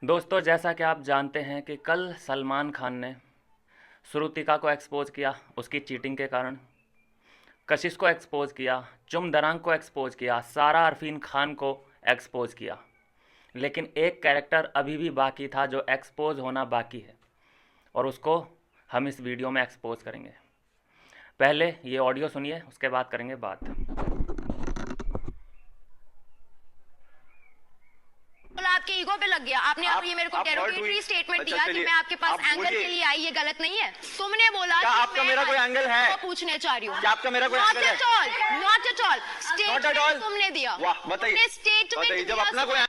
दोस्तों, जैसा कि आप जानते हैं कि कल सलमान खान ने श्रुतिका को एक्सपोज किया उसकी चीटिंग के कारण, कशिश को एक्सपोज किया, चुम दरांग को एक्सपोज किया, सारा अरफीन खान को एक्सपोज किया। लेकिन एक कैरेक्टर अभी भी बाकी था जो एक्सपोज होना बाकी है, और उसको हम इस वीडियो में एक्सपोज करेंगे। पहले ये ऑडियो सुनिए, उसके बाद करेंगे बात। आपके ईगो पे लग गया। आपने ये मेरे को डेरोगेटरी स्टेटमेंट दिया कि मैं आपके पास एंगल के लिए आई, ये गलत नहीं है। तुमने बोला क्या आपका मेरा कोई एंगल है? तो पूछने चाह रही हूँ। क्या आपका मेरा कोई एंगल है? Not at all. स्टेटमेंट तुमने दिया। वाह, बताइए। स्टेटमेंट जब अपना कोई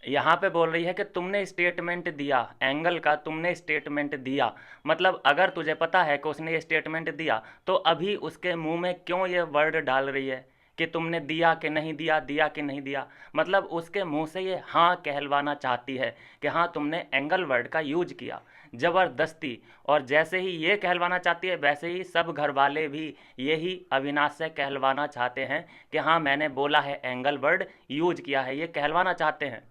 यहाँ पे बोल रही है कि तुमने स्टेटमेंट दिया, एंगल का तुमने स्टेटमेंट दिया। मतलब अगर तुझे पता है कि उसने ये स्टेटमेंट दिया तो अभी उसके मुंह में क्यों ये वर्ड डाल रही है कि तुमने दिया कि नहीं दिया, दिया कि नहीं दिया। मतलब उसके मुंह से ये हाँ कहलवाना चाहती है कि हाँ तुमने एंगल वर्ड का यूज किया ज़बरदस्ती। और जैसे ही ये कहलवाना चाहती है वैसे ही सब घर वाले भी यही अविनाश से कहलवाना चाहते हैं कि हाँ मैंने बोला है, एंगल वर्ड यूज किया है, ये कहलवाना चाहते हैं।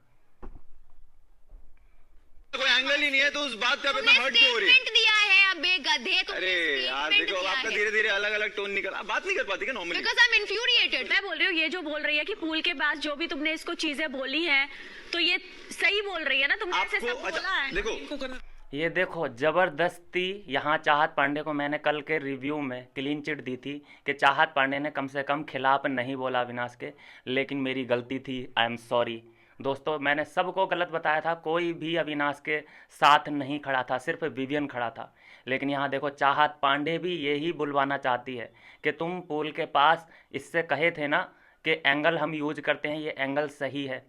कोई एंगल ही नहीं है तो उस बात का इतना हर्ट क्यों हो रही है? स्टेटमेंट दिया है। अब गधे तुमने अरे यार देखो, अब आपका धीरे धीरे अलग अलग टोन निकल, आप बात नहीं कर पाती क्या normally? Because I am infuriated. मैं बोल रही हूँ, ये जो बोल रही है कि पूल के पास जो भी तुमने इसको चीजें बोली हैं तो ये सही बोल रही है ना, तुमने ऐसे सब बोला है। देखो ये देखो ज़बरदस्ती। यहाँ चाहत पांडे को मैंने कल के रिव्यू में क्लीन चिट दी थी कि चाहत पांडे ने कम से कम खिलाफ नहीं बोला अविनाश के, लेकिन मेरी गलती थी, आई एम सॉरी। दोस्तों, मैंने सबको गलत बताया था, कोई भी अविनाश के साथ नहीं खड़ा था, सिर्फ विवियन खड़ा था। लेकिन यहाँ देखो, चाहत पांडे भी यही बुलवाना चाहती है कि तुम पूल के पास इससे कहे थे ना कि एंगल हम यूज करते हैं, ये एंगल सही है,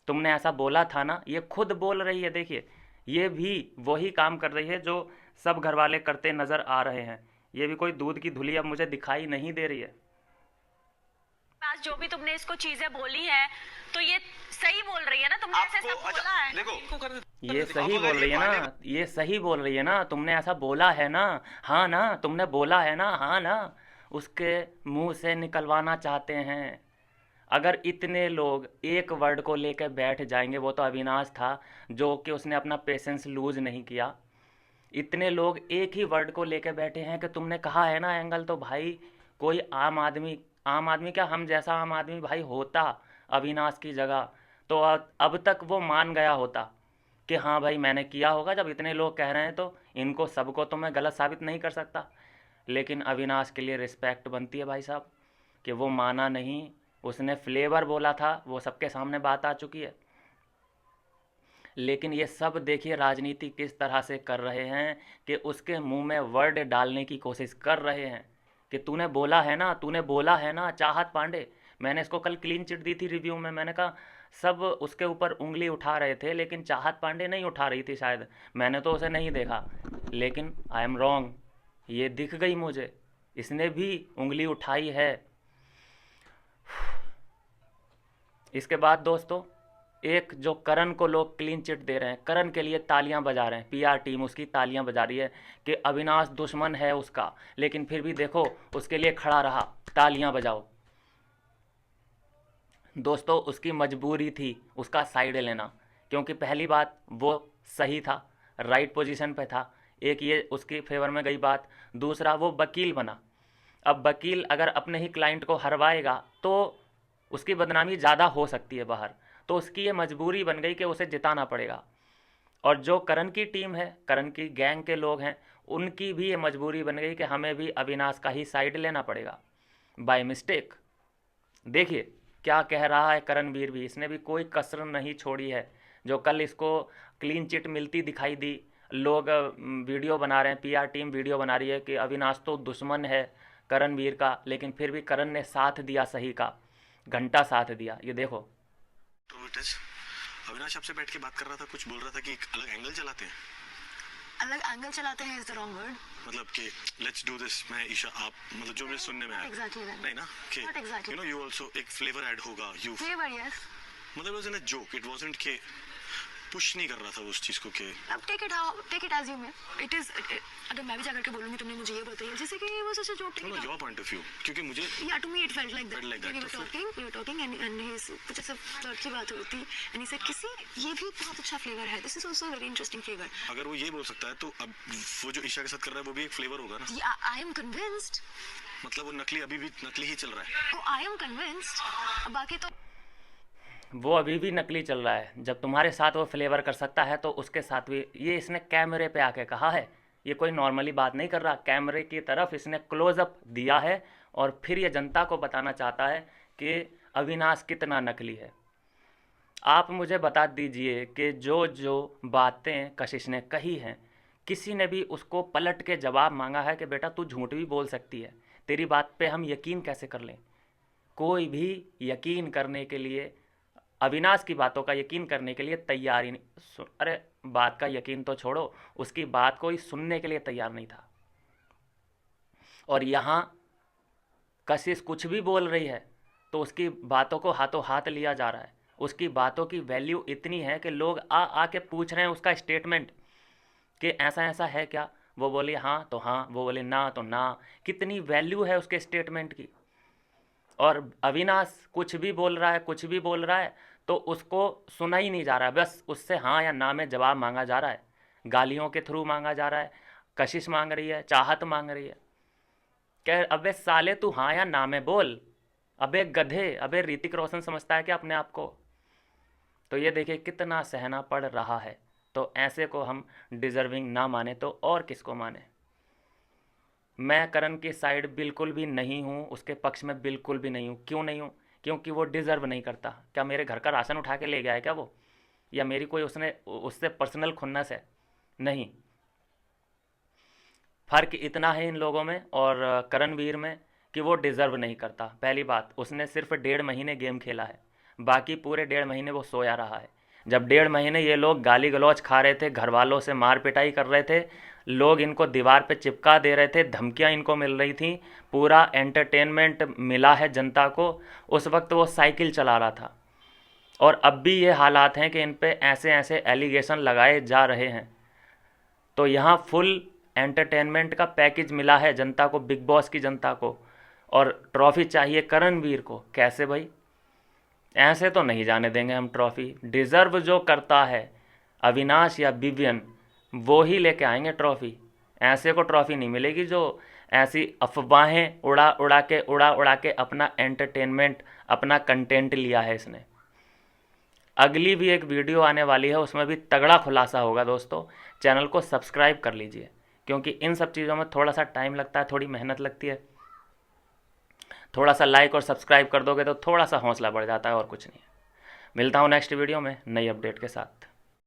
तुमने ऐसा बोला था ना। ये खुद बोल रही है, देखिए ये भी वही काम कर रही है जो सब घर वाले करते नज़र आ रहे हैं। ये भी कोई दूध की धुली अब मुझे दिखाई नहीं दे रही है। पास जो भी तुमने इसको चीजें बोली हैं तो ये सही बोल रही है ना, तुमने ऐसे सब बोला है। देखो ये सही बोल रही है ना, ये सही बोल रही है ना, तुमने ऐसा बोला है ना, हाँ ना, तुमने बोला है ना, हाँ ना, उसके मुंह से निकलवाना चाहते हैं। अगर इतने लोग एक वर्ड को लेकर बैठ जाएंगे, वो तो अविनाश था जो कि उसने अपना पेशेंस लूज नहीं किया। इतने लोग एक ही वर्ड को लेकर बैठे हैं कि तुमने कहा है ना एंगल, तो भाई कोई आम आदमी क्या, हम जैसा आम आदमी भाई होता अविनाश की जगह तो अब तक वो मान गया होता कि हाँ भाई मैंने किया होगा। जब इतने लोग कह रहे हैं तो इनको सबको तो मैं गलत साबित नहीं कर सकता। लेकिन अविनाश के लिए रिस्पेक्ट बनती है भाई साहब कि वो माना नहीं, उसने फ्लेवर बोला था, वो सबके सामने बात आ चुकी है। लेकिन ये सब देखिए राजनीति किस तरह से कर रहे हैं कि उसके मुंह में वर्ड डालने की कोशिश कर रहे हैं कि तूने बोला है ना, तूने बोला है ना। चाहत पांडे, मैंने इसको कल क्लीन चिट दी थी रिव्यू में, मैंने कहा सब उसके ऊपर उंगली उठा रहे थे लेकिन चाहत पांडे नहीं उठा रही थी, शायद मैंने तो उसे नहीं देखा। लेकिन आई एम रॉन्ग, ये दिख गई मुझे, इसने भी उंगली उठाई है। इसके बाद दोस्तों, एक जो करण को लोग क्लीन चिट दे रहे हैं, करण के लिए तालियां बजा रहे हैं, पीआर टीम उसकी तालियां बजा रही है कि अविनाश दुश्मन है उसका, लेकिन फिर भी देखो उसके लिए खड़ा रहा, तालियां बजाओ। दोस्तों, उसकी मजबूरी थी उसका साइड लेना, क्योंकि पहली बात वो सही था, राइट पोजीशन पे था, एक ये उसके फेवर में गई बात। दूसरा, वो वकील बना। अब वकील अगर अपने ही क्लाइंट को हरवाएगा तो उसकी बदनामी ज़्यादा हो सकती है बाहर, तो उसकी ये मजबूरी बन गई कि उसे जिताना पड़ेगा। और जो करण की टीम है, करण की गैंग के लोग हैं, उनकी भी ये मजबूरी बन गई कि हमें भी अविनाश का ही साइड लेना पड़ेगा बाय मिस्टेक। देखिए क्या कह रहा है करणवीर भी, इसने भी कोई कसर नहीं छोड़ी है। जो कल इसको क्लीन चिट मिलती दिखाई दी, लोग वीडियो बना रहे हैं, पीआर टीम वीडियो बना रही है कि अविनाश तो दुश्मन है करणवीर का, लेकिन फिर भी करण ने साथ दिया, सही का घंटा साथ दिया। ये देखो, तो अविनाश आपसे बैठ के बात कर रहा था, कुछ बोल रहा था कि एक अलग एंगल चलाते हैं। अलग एंगल चलाते हैं इज द रॉन्ग वर्ड। मतलब कि लेट्स डू दिस, मैं ईशा आप, मतलब जो मुझे सुनने में आया एग्जैक्टली नहीं ना कि यू नो यू आल्सो एक फ्लेवर ऐड होगा, यू फ्लेवर, यस, मतलब was in a joke, it wasn't के पुश नहीं कर रहा था उस चीज को कि अब take it as you may it is. अगर मैं भी जाकर के बोलूंगी तुमने मुझे ये बताया जैसे कि वो such joke know your point of view, क्योंकि मुझे या to me it felt like Felt like that that. We were talking and he कुछ ऐसा फ्लर्ट की बात हुई थी एंड ही सेड किसी ये भी बहुत अच्छा फ्लेवर है, this is also very interesting flavour. अगर वो ये बोल सकता है तो अब वो जो ईशा के साथ कर रहा है वो भी एक फ्लेवर होगा ना। आई एम कन्विंस्ड, मतलब वो नकली अभी भी नकली ही चल रहा है। I am convinced. बाकी तो वो अभी भी नकली चल रहा है। जब तुम्हारे साथ वो फ्लेवर कर सकता है तो उसके साथ भी, ये इसने कैमरे पे आके कहा है, ये कोई नॉर्मली बात नहीं कर रहा, कैमरे की तरफ इसने क्लोजअप दिया है और फिर ये जनता को बताना चाहता है कि अविनाश कितना नकली है। आप मुझे बता दीजिए कि जो जो बातें कशिश ने कही हैं, किसी ने भी उसको पलट के जवाब मांगा है कि बेटा तू झूठ भी बोल सकती है, तेरी बात पे हम यकीन कैसे कर लें? कोई भी यकीन करने के लिए, अविनाश की बातों का यकीन करने के लिए तैयार ही नहीं। अरे बात का यकीन तो छोड़ो, उसकी बात कोई सुनने के लिए तैयार नहीं था। और यहाँ कशिश कुछ भी बोल रही है तो उसकी बातों को हाथों हाथ लिया जा रहा है। उसकी बातों की वैल्यू इतनी है कि लोग आके पूछ रहे हैं उसका स्टेटमेंट कि ऐसा ऐसा है क्या। वो बोली हाँ तो हाँ, वो बोले ना तो ना। कितनी वैल्यू है उसके स्टेटमेंट की। और अविनाश कुछ भी बोल रहा है, कुछ भी बोल रहा है तो उसको सुना ही नहीं जा रहा है, बस उससे हाँ या ना में जवाब मांगा जा रहा है, गालियों के थ्रू मांगा जा रहा है, कशिश मांग रही है, चाहत मांग रही है। कह अबे साले तू हाँ या ना में बोल, अबे गधे, अबे ऋतिक रोशन समझता है क्या अपने आप को? तो ये देखिए कितना सहना पड़ रहा है। तो ऐसे को हम डिज़र्विंग ना माने तो और किसको माने? मैं करण की साइड बिल्कुल भी नहीं हूँ, उसके पक्ष में बिल्कुल भी नहीं हूँ। क्यों नहीं हूँ? क्योंकि वो डिज़र्व नहीं करता। क्या मेरे घर का राशन उठा के ले गया है क्या वो? या मेरी कोई उससे पर्सनल खुन्नस है? नहीं। फ़र्क इतना है इन लोगों में और करणवीर में कि वो डिज़र्व नहीं करता। पहली बात, उसने सिर्फ 1.5 महीने गेम खेला है, बाकी पूरे 1.5 महीने वो सोया रहा है। जब 1.5 महीने ये लोग गाली गलौज खा रहे थे, घर वालों से मार पिटाई कर रहे थे, लोग इनको दीवार पे चिपका दे रहे थे, धमकियां इनको मिल रही थी, पूरा एंटरटेनमेंट मिला है जनता को, उस वक्त वो साइकिल चला रहा था। और अब भी ये हालात हैं कि इन पे ऐसे ऐसे एलिगेशन लगाए जा रहे हैं। तो यहाँ फुल एंटरटेनमेंट का पैकेज मिला है जनता को, बिग बॉस की जनता को, और ट्रॉफी चाहिए करणवीर को। कैसे भाई? ऐसे तो नहीं जाने देंगे हम ट्रॉफी। डिज़र्व जो करता है अविनाश या विवियन, वो ही लेके आएंगे ट्रॉफी। ऐसे को ट्रॉफी नहीं मिलेगी जो ऐसी अफवाहें उड़ा उड़ा के अपना एंटरटेनमेंट, अपना कंटेंट लिया है इसने। अगली भी एक वीडियो आने वाली है, उसमें भी तगड़ा खुलासा होगा दोस्तों। चैनल को सब्सक्राइब कर लीजिए, क्योंकि इन सब चीज़ों में थोड़ा सा टाइम लगता है, थोड़ी मेहनत लगती है। थोड़ा सा लाइक और सब्सक्राइब कर दोगे तो थोड़ा सा हौसला बढ़ जाता है, और कुछ नहीं है। मिलता हूँ नेक्स्ट वीडियो में नई अपडेट के साथ।